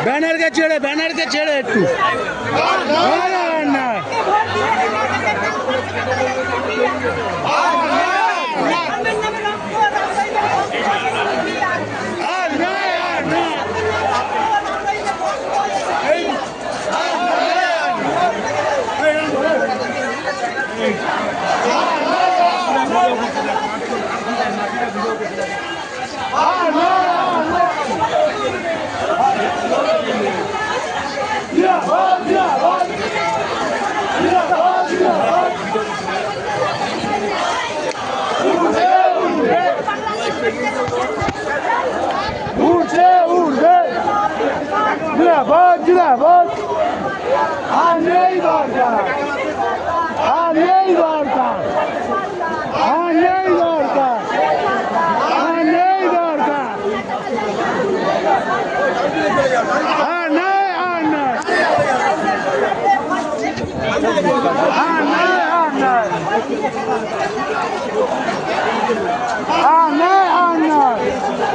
Banner के छेड़े একটু না Zindabad! Aney Varda! Aney Varda! Aney Varda! Aney Varda! Aney Aney! Aney Aney!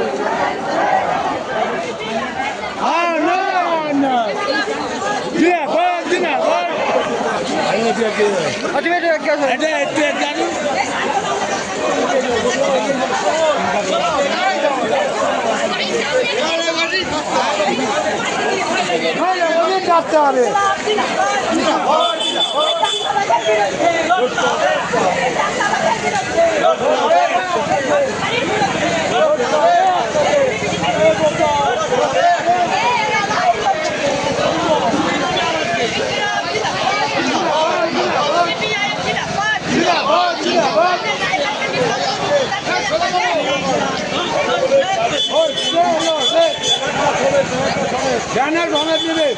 Banner ভাঙা নেবে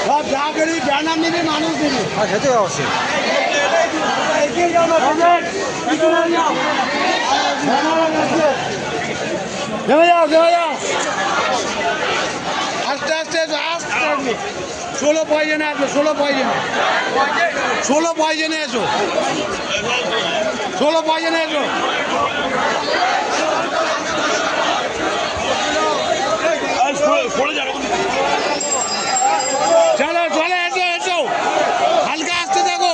সব যা করি ব্যানার নেবে মানুষ দেবে খেতে অবশ্যই আস্তে আস্তে আস্তে 16 পয়জনে আসবে 16 পয়জনে এসো 16 পয়জনে এসো চলো চলে এসো এসো হালকা আসতে দেখো